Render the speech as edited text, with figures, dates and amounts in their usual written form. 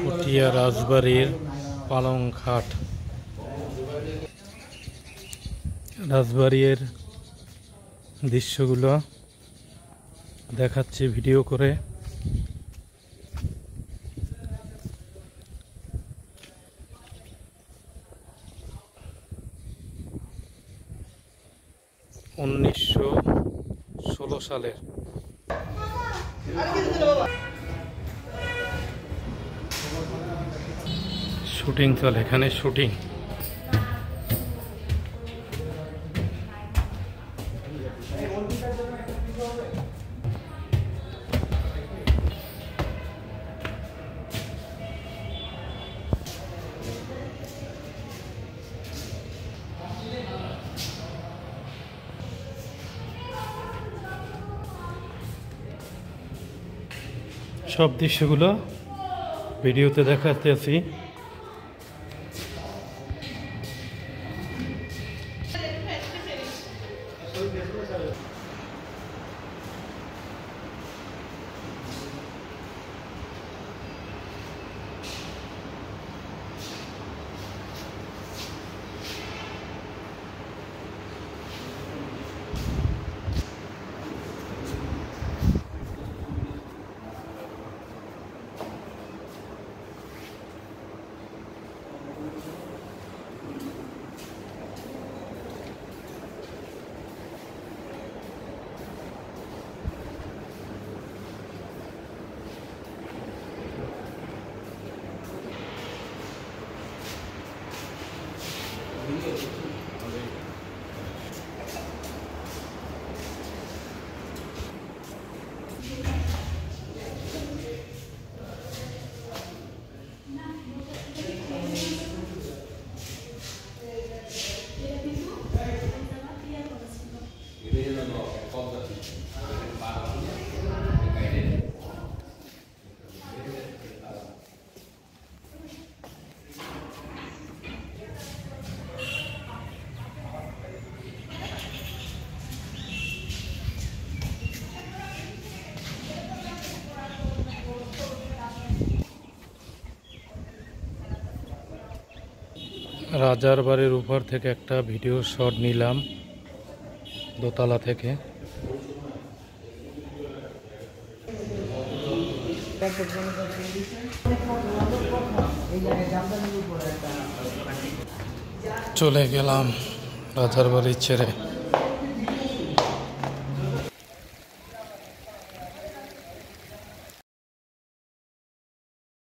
পটিয়া রাজবাড়ির পালং ঘাট। রাজবাড়ির দৃশ্যগুলো দেখাচ্ছি ভিডিও করে। (1916) সালের। শুটিং চলে এখানে, শুটিং। সব দৃশ্যগুলো ভিডিওতে দেখাতেছি। রাজার বাড়ির উপর থেকে একটা ভিডিও শট নিলাম, দোতলা থেকে। চলে গেলাম রাজার বাড়ি ছেড়ে।